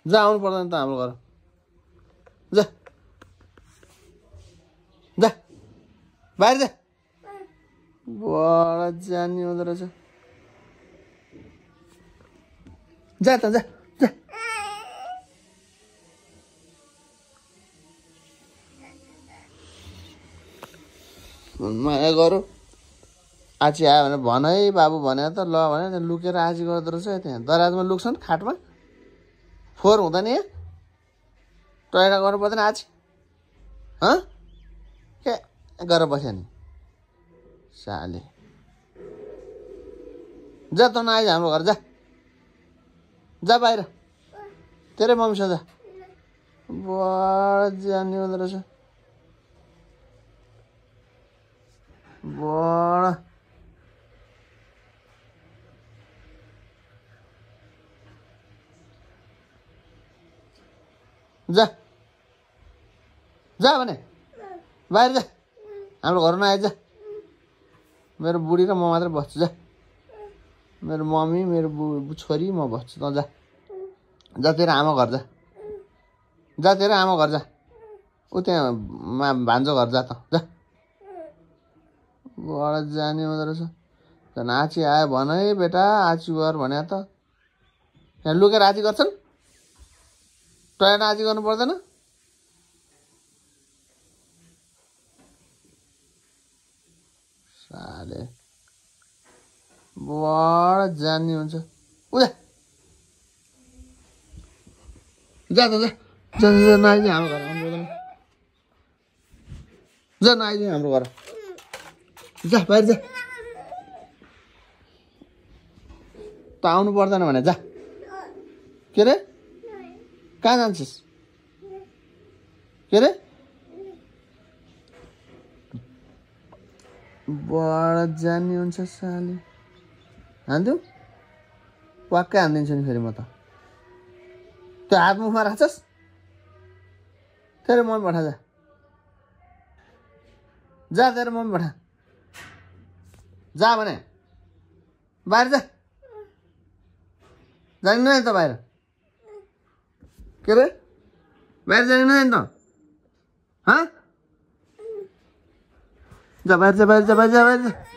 जा आउनु पर्दैन त हाम्रो घर जा जा बाहिर जा बडा जानी हुँदो रहेछ जा त जा जा माया गरौ आची आयो भने भन है बाबु भने त ल भने लुकेर आजी गर्दो रहेछ त्यहाँ दराजमा लुक्छन् खाटमा फोहोर हुँदैन यहाँ टोयलेट गर्नु पर्दैन आजी के गरेर बस्यो नि साले जा त नआइज हाम्रो घर जा जा बाहिर तेरै मम्मीसँग जा बडा जानी हुँदो रहेछ बडा जा जा भने बाहिर जा हाम्रो घर नआइज जा मेरो बुढी र म मात्रै बस्छु जा मेरो मम्मी मेरो छोरी म बस्छु त जा जा तेरो आमा घर जा जा तेरो आमा घर जा ऊ त्यहाँ भान्जो घर जा त जा बडा जाने हुँदो रहेछ झन् आची आयो भन है बेटा आची गर भने त यहाँ लुकेर आची गर्छन् टोयलेट आची गर्नु पर्दैन साले बडा जान्ने हुन्छ उजा जा त जा जा जा नआइज हाम्रो घर जा नआइज हाम्रो घर जा बाहिर जा त आउनु पर्दैन भने जा के अरे कहाँ जान्छस् के अरे बडा जान्ने हुन्छ साले हान्दिउ वाक्कै हानिदिन्छु नि फेरि म त त्यो हात मुखमा राख्छस् तेरो मम्मी पठा जा जा तेरो मम्मी पठा जा भने बाहिर जा जानिन नि त बाहिर के अरे बाहिर जानिन नि त जा बाहिर जा बाहिर जा बाहिर जा बाहिर जा